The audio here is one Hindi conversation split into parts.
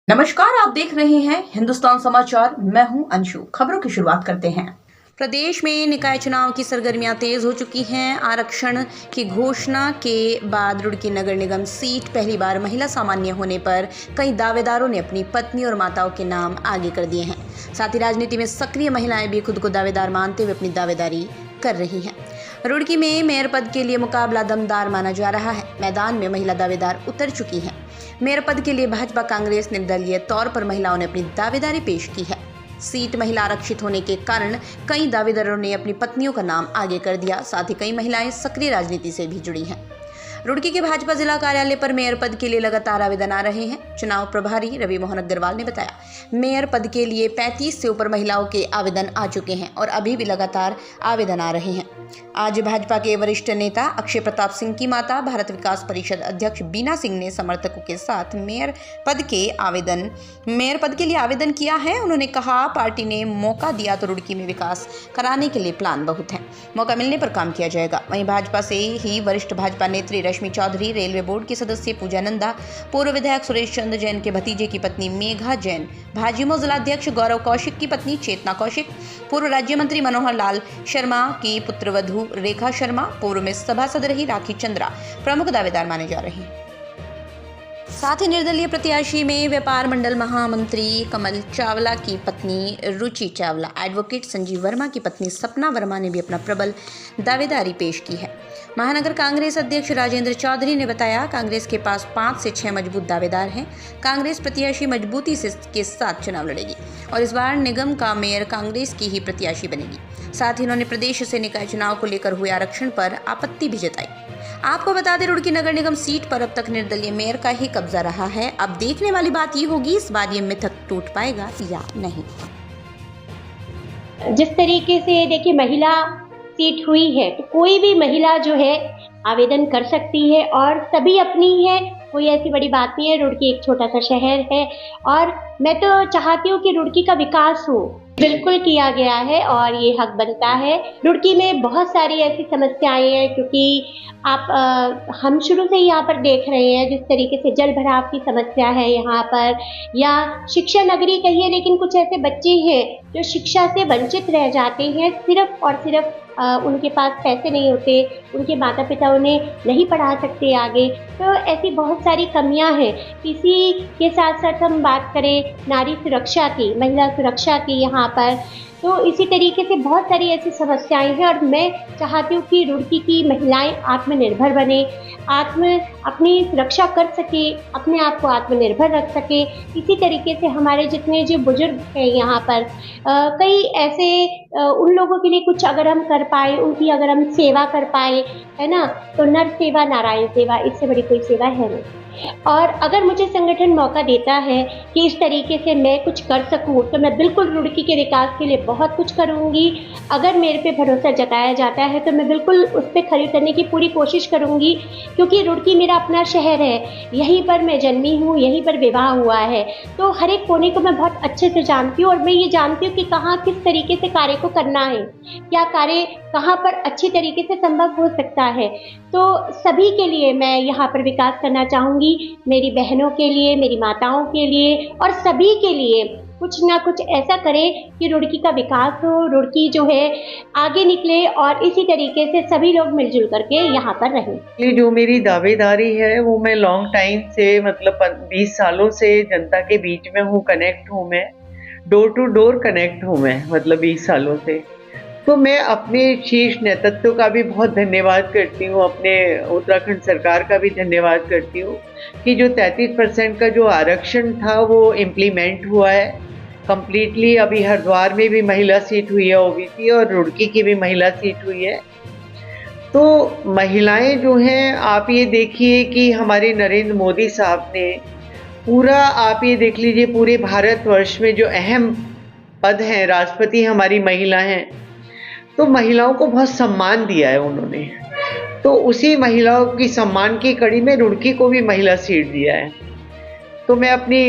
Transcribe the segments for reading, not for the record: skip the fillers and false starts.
नमस्कार, आप देख रहे हैं हिंदुस्तान समाचार। मैं हूं अंशु। खबरों की शुरुआत करते हैं। प्रदेश में निकाय चुनाव की सरगर्मियां तेज हो चुकी हैं। आरक्षण की घोषणा के बाद रुड़की नगर निगम सीट पहली बार महिला सामान्य होने पर कई दावेदारों ने अपनी पत्नी और माताओं के नाम आगे कर दिए हैं। साथ ही राजनीति में सक्रिय महिलाएं भी खुद को दावेदार मानते हुए अपनी दावेदारी कर रही हैं। रुड़की में मेयर पद के लिए मुकाबला दमदार माना जा रहा है। मैदान में महिला दावेदार उतर चुकी हैं। मेयर पद के लिए भाजपा कांग्रेस निर्दलीय तौर पर महिलाओं ने अपनी दावेदारी पेश की है। सीट महिला आरक्षित होने के कारण कई दावेदारों ने अपनी पत्नियों का नाम आगे कर दिया। साथ ही कई महिलाएं सक्रिय राजनीति से भी जुड़ी हैं। रुड़की के भाजपा जिला कार्यालय पर मेयर पद के लिए लगातार आवेदन आ रहे हैं। चुनाव प्रभारी रवि मोहन अग्रवाल ने बताया, मेयर पद के लिए 35 से ऊपर महिलाओं के आवेदन आ चुके हैं और अभी भी लगातार आवेदन आ रहे हैं। आज भाजपा के वरिष्ठ नेता अक्षय प्रताप सिंह की माता भारत विकास परिषद अध्यक्ष बीना सिंह ने समर्थकों के साथ मेयर पद के लिए आवेदन किया है। उन्होंने कहा, पार्टी ने मौका दिया तो रुड़की में विकास कराने के लिए प्लान बहुत है, मौका मिलने पर काम किया जाएगा। वहीं भाजपा से ही वरिष्ठ भाजपा नेत्री रश्मि चौधरी, रेलवे बोर्ड की सदस्य पूजा नंदा, पूर्व विधायक सुरेश चंद्र जैन के भतीजे की पत्नी मेघा जैन, भाजयुमो जिलाध्यक्ष गौरव कौशिक की पत्नी चेतना कौशिक, पूर्व राज्य मंत्री मनोहर लाल शर्मा की पुत्रवधू रेखा शर्मा, पूर्व में सभासद रही राखी चंद्रा प्रमुख दावेदार माने जा रहे हैं। साथ ही निर्दलीय प्रत्याशी में व्यापार मंडल महामंत्री कमल चावला की पत्नी रुचि चावला, एडवोकेट संजीव वर्मा की पत्नी सपना वर्मा ने भी अपना प्रबल दावेदारी पेश की है। महानगर कांग्रेस अध्यक्ष राजेंद्र चौधरी ने बताया, कांग्रेस के पास 5 से 6 मजबूत दावेदार हैं। कांग्रेस प्रत्याशी मजबूती के साथ चुनाव लड़ेगी और इस बार निगम का मेयर कांग्रेस की ही प्रत्याशी बनेगी। साथ ही उन्होंने प्रदेश से निकाय चुनाव को लेकर हुए आरक्षण पर आपत्ति भी जताई। आपको बता दें, रुड़की नगर निगम सीट पर अब तक निर्दलीय मेयर का ही कब्जा रहा है। अब देखने वाली बात ये होगी, इस बार ये मिथक टूट पाएगा या नहीं। जिस तरीके से देखिए महिला सीट हुई है तो कोई भी महिला जो है आवेदन कर सकती है और सभी अपनी है, कोई ऐसी बड़ी बात नहीं है। रुड़की एक छोटा सा शहर है और मैं तो चाहती हूँ कि रुड़की का विकास हो, बिल्कुल किया गया है और ये हक बनता है। रुड़की में बहुत सारी ऐसी समस्याएं हैं क्योंकि हम शुरू से यहाँ पर देख रहे हैं जिस तरीके से जल भराव की समस्या है यहाँ पर, या शिक्षा नगरी कहिए, लेकिन कुछ ऐसे बच्चे हैं जो शिक्षा से वंचित रह जाते हैं सिर्फ और सिर्फ उनके पास पैसे नहीं होते, उनके माता पिता उन्हें नहीं पढ़ा सकते आगे। तो ऐसी बहुत सारी कमियां हैं। इसी के साथ साथ हम बात करें नारी सुरक्षा की, महिला सुरक्षा की यहाँ पर, तो इसी तरीके से बहुत सारी ऐसी समस्याएं हैं और मैं चाहती हूँ कि रुड़की की महिलाएं आत्मनिर्भर बने, अपनी सुरक्षा कर सके, अपने आप को आत्मनिर्भर रख सके। इसी तरीके से हमारे जितने जो बुजुर्ग हैं यहाँ पर, कई ऐसे उन लोगों के लिए कुछ अगर हम कर पाए, उनकी अगर हम सेवा कर पाए, है ना, तो नर सेवा नारायण सेवा, इससे बड़ी कोई सेवा है नहीं। और अगर मुझे संगठन मौका देता है कि इस तरीके से मैं कुछ कर सकूं तो मैं बिल्कुल रुड़की के विकास के लिए बहुत कुछ करूंगी। अगर मेरे पे भरोसा जताया जाता है तो मैं बिल्कुल उस पर खरी उतरने की पूरी कोशिश करूंगी, क्योंकि रुड़की मेरा अपना शहर है, यहीं पर मैं जन्मी हूँ, यहीं पर विवाह हुआ है, तो हर एक कोने को मैं बहुत अच्छे से जानती हूँ और मैं ये जानती हूँ कि कहाँ किस तरीके से कार्य को करना है, क्या कार्य कहाँ पर अच्छी तरीके से संभव हो सकता है। तो सभी के लिए मैं यहाँ पर विकास करना चाहूँगी, मेरी बहनों के लिए, मेरी माताओं के लिए और सभी के लिए कुछ ना कुछ ऐसा करें कि रुड़की का विकास हो, रुड़की जो है आगे निकले और इसी तरीके से सभी लोग मिलजुल करके यहाँ पर रहें। ये जो मेरी दावेदारी है वो मैं लॉन्ग टाइम से, मतलब 20 सालों से जनता के बीच में हूँ, कनेक्ट हूँ, मैं डोर टू डोर कनेक्ट हूँ मैं, मतलब 20 सालों से। तो मैं अपने शीर्ष नेतृत्व का भी बहुत धन्यवाद करती हूँ, अपने उत्तराखंड सरकार का भी धन्यवाद करती हूँ कि जो 33% का जो आरक्षण था वो इम्प्लीमेंट हुआ है कम्प्लीटली। अभी हरिद्वार में भी महिला सीट हुई है ओबीसी और रुड़की की भी महिला सीट हुई है। तो महिलाएं जो हैं, आप ये देखिए कि हमारे नरेंद्र मोदी साहब ने पूरा, आप ये देख लीजिए, पूरे भारतवर्ष में जो अहम पद हैं, राष्ट्रपति हमारी महिला हैं, तो महिलाओं को बहुत सम्मान दिया है उन्होंने। तो उसी महिलाओं की सम्मान की कड़ी में रुड़की को भी महिला सीट दिया है। तो मैं अपनी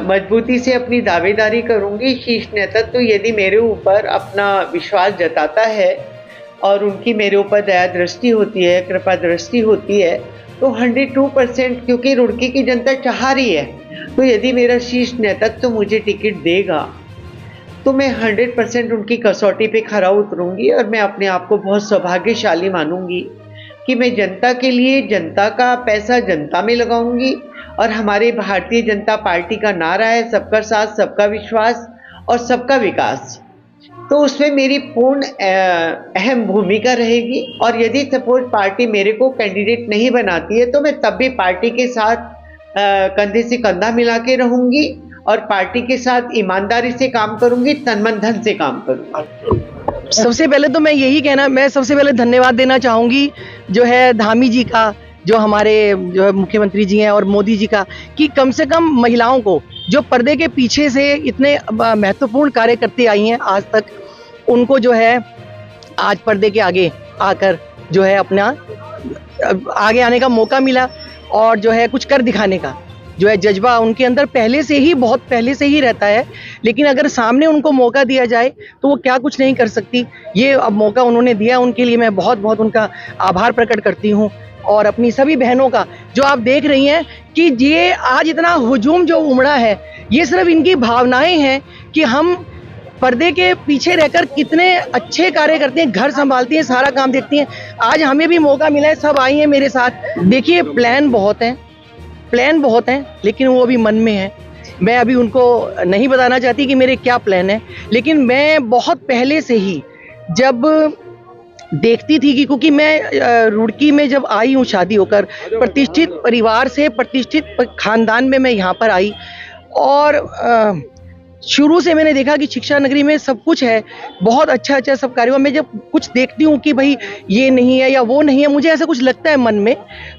मजबूती से अपनी दावेदारी करूंगी। शीर्ष नेतृत्व यदि मेरे ऊपर अपना विश्वास जताता है और उनकी मेरे ऊपर दया दृष्टि होती है, कृपा दृष्टि होती है, तो 102%, क्योंकि रुड़की की जनता चाह रही है, तो यदि मेरा शीर्ष नेतृत्व तो मुझे टिकट देगा तो मैं 100% उनकी कसौटी पे खरा उतरूंगी और मैं अपने आप को बहुत सौभाग्यशाली मानूंगी कि मैं जनता के लिए, जनता का पैसा जनता में लगाऊंगी। और हमारे भारतीय जनता पार्टी का नारा है सबका साथ, सबका विश्वास और सबका विकास, तो उसमें मेरी पूर्ण अहम भूमिका रहेगी। और यदि सपोज पार्टी मेरे को कैंडिडेट नहीं बनाती है तो मैं तब भी पार्टी के साथ कंधे से कंधा मिला के रहूंगी और पार्टी के साथ ईमानदारी से काम करूंगी, तन मन धन से काम करूंगी। सबसे पहले तो मैं सबसे पहले धन्यवाद देना चाहूंगी जो है धामी जी का, जो हमारे जो है मुख्यमंत्री जी हैं, और मोदी जी का, कि कम से कम महिलाओं को जो पर्दे के पीछे से इतने महत्वपूर्ण कार्य करती आई हैं आज तक, उनको जो है आज पर्दे के आगे आकर जो है अपना आगे आने का मौका मिला और जो है कुछ कर दिखाने का जो है जज्बा उनके अंदर बहुत पहले से ही रहता है। लेकिन अगर सामने उनको मौका दिया जाए तो वो क्या कुछ नहीं कर सकती। ये अब मौका उन्होंने दिया, उनके लिए मैं बहुत बहुत उनका आभार प्रकट करती हूँ। और अपनी सभी बहनों का जो आप देख रही हैं कि ये आज इतना हुजूम जो उमड़ा है, ये सिर्फ इनकी भावनाएं हैं कि हम पर्दे के पीछे रहकर कितने अच्छे कार्य करते हैं, घर संभालती हैं, सारा काम देखती हैं। आज हमें भी मौका मिला है, सब आई हैं मेरे साथ। देखिए प्लान बहुत हैं लेकिन वो अभी मन में है। मैं अभी उनको नहीं बताना चाहती कि मेरे क्या प्लान है, लेकिन मैं बहुत पहले से ही जब देखती थी कि क्योंकि मैं रुड़की में जब आई हूँ शादी होकर, प्रतिष्ठित परिवार से, प्रतिष्ठित खानदान में मैं यहाँ पर आई, और शुरू से मैंने देखा कि शिक्षा नगरी में सब कुछ है, बहुत अच्छा अच्छा सब कार्य। मैं जब कुछ देखती हूँ कि भाई ये नहीं है या वो नहीं है, मुझे ऐसा कुछ लगता है मन में,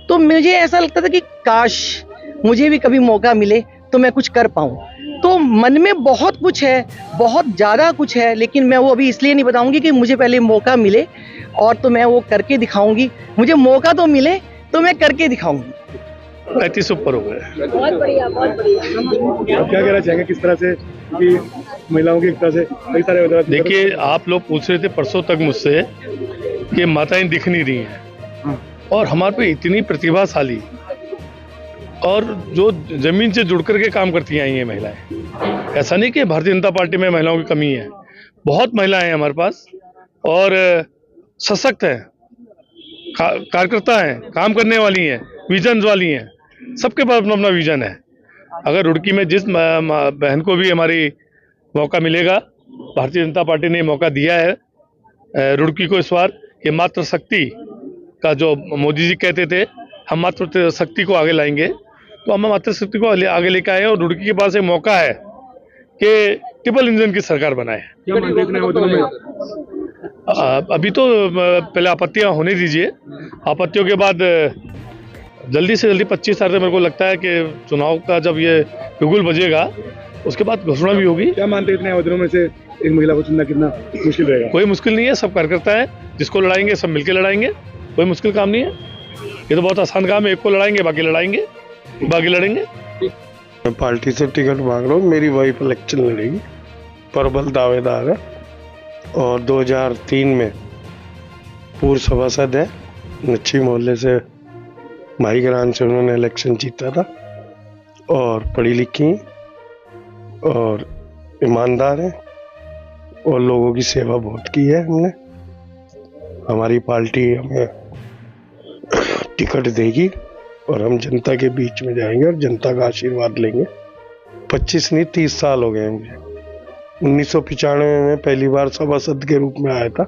तो मुझे ऐसा लगता था कि काश मुझे भी कभी मौका मिले तो मैं कुछ कर पाऊँ। तो मन में बहुत कुछ है, बहुत ज़्यादा कुछ है, लेकिन मैं वो अभी इसलिए नहीं बताऊंगी कि मुझे पहले मौका मिले और तो मैं वो करके दिखाऊंगी। मुझे मौका तो मिले तो मैं करके दिखाऊंगी। 35 ऊपर हो गए। बहुत बढ़िया, बहुत बढ़िया। आप क्या कहना चाहेंगे, किस तरह से कि महिलाओं की एक तरह से कई सारे, देखिए आप लोग पूछ रहे थे परसों तक मुझसे कि माताएं दिख नहीं रही हैं, और हमारे पे इतनी प्रतिभाशाली और जो जमीन से जुड़ करके काम करती आई हैं महिलाएं। ऐसा नहीं कि भारतीय जनता पार्टी में महिलाओं की कमी है, बहुत महिलाएं हैं हमारे पास और सशक्त हैं, कार्यकर्ता हैं, काम करने वाली हैं, विजन वाली हैं। सबके पास अपना अपना विजन है। अगर रुड़की में जिस बहन को भी हमारी मौका मिलेगा, भारतीय जनता पार्टी ने मौका दिया है रुड़की को इस बार, ये मातृ शक्ति का जो मोदी जी कहते थे हम मातृ शक्ति को आगे लाएंगे, तो हम मातृ शक्ति को आगे लेकर आए और रुड़की के पास एक मौका है कि ट्रिपल इंजन की सरकार बनाए। अभी तो पहले आपत्तियां होने दीजिए, आपत्तियों के बाद जल्दी से जल्दी 25 तारीख मेरे को लगता है कि चुनाव का जब ये बिगुल बजेगा उसके बाद घोषणा भी होगी। क्या मानते हैं इतने आवेदनों में से एक महिला को चुनना कितना मुश्किल रहेगा? कोई मुश्किल नहीं है, सब कार्यकर्ता है, जिसको लड़ाएंगे सब मिलकर लड़ाएंगे, कोई मुश्किल काम नहीं है। ये तो बहुत आसान काम है, एक को लड़ाएंगे बाकी लड़ेंगे। मैं पार्टी से टिकट मांग रहा हूँ, मेरी वाइफ इलेक्शन लड़ेगी, प्रबल दावेदार है और 2003 में पूर्व सभासद है, नच्छी मोहल्ले से माहीग्राम से उन्होंने इलेक्शन जीता था और पढ़ी लिखी और ईमानदार है और लोगों की सेवा बहुत की है हमने। हमारी पार्टी हमें टिकट देगी और हम जनता के बीच में जाएंगे और जनता का आशीर्वाद लेंगे। 25 नहीं 30 साल हो गए मुझे। 1995 में पहली बार सभासद के रूप में आया था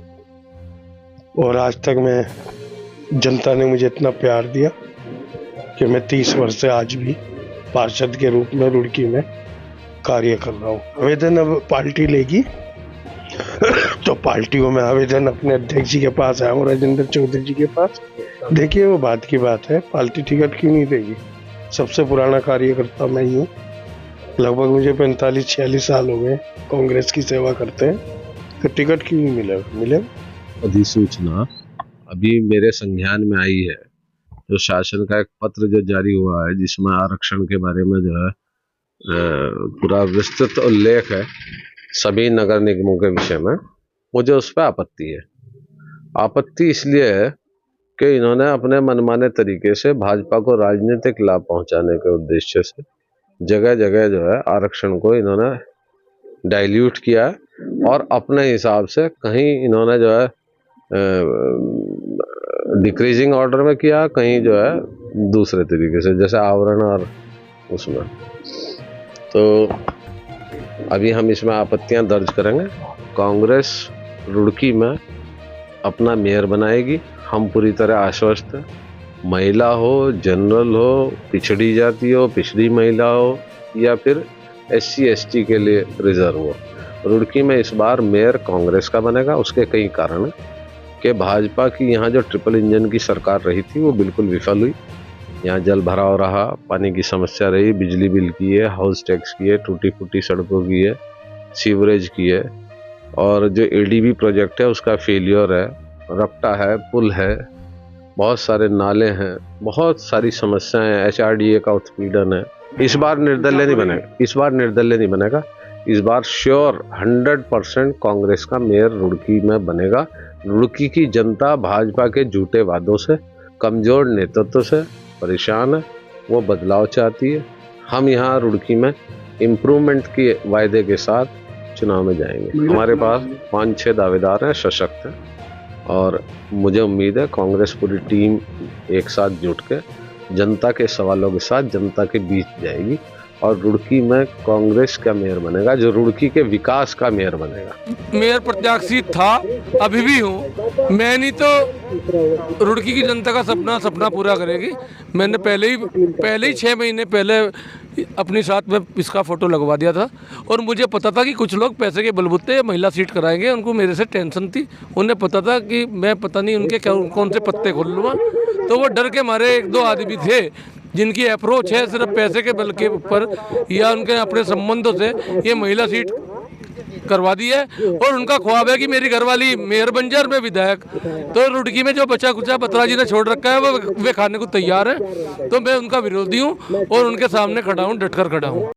और आज तक मैं जनता ने मुझे इतना प्यार दिया कि मैं 30 वर्ष से आज भी पार्षद के रूप में रुड़की में कार्य कर रहा हूँ। आवेदन अब पार्टी लेगी तो पार्टी को मैं आवेदन अपने अध्यक्ष जी के पास आया हूँ, राजेंद्र चौधरी जी के पास। देखिए वो बात की बात है, पार्टी टिकट क्यों नहीं देगी? सबसे पुराना कार्यकर्ता मैं ही हूँ, लगभग मुझे 45-46 साल हो गए कांग्रेस की सेवा करते हैं, तो टिकट क्यों नहीं मिलेगा? अधिसूचना अभी मेरे संज्ञान में आई है, जो शासन का एक पत्र जो जारी हुआ है जिसमें आरक्षण के बारे में जो है पूरा विस्तृत उल्लेख है सभी नगर निगमों के विषय में। मुझे उस पर आपत्ति है। आपत्ति इसलिए है कि इन्होंने अपने मनमाने तरीके से भाजपा को राजनीतिक लाभ पहुंचाने के उद्देश्य से जगह जगह जो है आरक्षण को इन्होंने डाइल्यूट किया है और अपने हिसाब से कहीं इन्होंने जो है डिक्रीजिंग ऑर्डर में किया, कहीं जो है दूसरे तरीके से, जैसे आवरण और उसमें। तो अभी हम इसमें आपत्तियां दर्ज करेंगे। कांग्रेस रुड़की में अपना मेयर बनाएगी, हम पूरी तरह आश्वस्त हैं। महिला हो, जनरल हो, पिछड़ी जाति हो, पिछड़ी महिला हो या फिर SC ST के लिए रिजर्व हो, रुड़की में इस बार मेयर कांग्रेस का बनेगा। उसके कई कारण हैं कि भाजपा की यहाँ जो ट्रिपल इंजन की सरकार रही थी वो बिल्कुल विफल हुई। यहाँ जल भराव रहा, पानी की समस्या रही, बिजली बिल की है, हाउस टैक्स की है, टूटी फूटी सड़कों की है, सीवरेज की है, और जो ADB प्रोजेक्ट है उसका फेलियर है, रपटा है, पुल है, बहुत सारे नाले हैं, बहुत सारी समस्याएं हैं, HRDA का उत्पीड़न है। इस बार निर्दलीय नहीं बनेगा, इस बार निर्दलीय नहीं बनेगा, इस बार श्योर 100% कांग्रेस का मेयर रुड़की में बनेगा। रुड़की की जनता भाजपा के झूठे वादों से, कमजोर नेतृत्व से परेशान है, वो बदलाव चाहती है। हम यहाँ रुड़की में इम्प्रूवमेंट के वायदे के साथ चुनाव में जाएंगे। हमारे पास 5-6 दावेदार हैं, सशक्त हैं, और मुझे उम्मीद है कांग्रेस पूरी टीम एक साथ जुट के जनता के सवालों के साथ जनता के बीच जाएगी और रुड़की में कांग्रेस का मेयर बनेगा, जो रुड़की के विकास का मेयर बनेगा। मेयर प्रत्याशी था, अभी भी हूँ। मैं नहीं तो रुड़की की जनता का सपना पूरा करेगी। मैंने पहले ही 6 महीने पहले अपनी साथ में इसका फोटो लगवा दिया था और मुझे पता था कि कुछ लोग पैसे के बलबूते महिला सीट कराएंगे। उनको मेरे से टेंशन थी, उन्हें पता था कि मैं पता नहीं उनके कौन से पत्ते खोल लूँगा, तो वो डर के मारे 1-2 आदमी थे जिनकी अप्रोच है सिर्फ पैसे के बल के ऊपर या उनके अपने संबंधों से ये महिला सीट करवा दी है और उनका ख्वाब है कि मेरी घरवाली मेयर बन जाए और मैं विधायक। तो रुड़की में जो बचा कुचा बत्रा जी ने छोड़ रखा है वो वे खाने को तैयार है, तो मैं उनका विरोधी हूँ और उनके सामने खड़ा हूँ, डटकर खड़ा हूँ।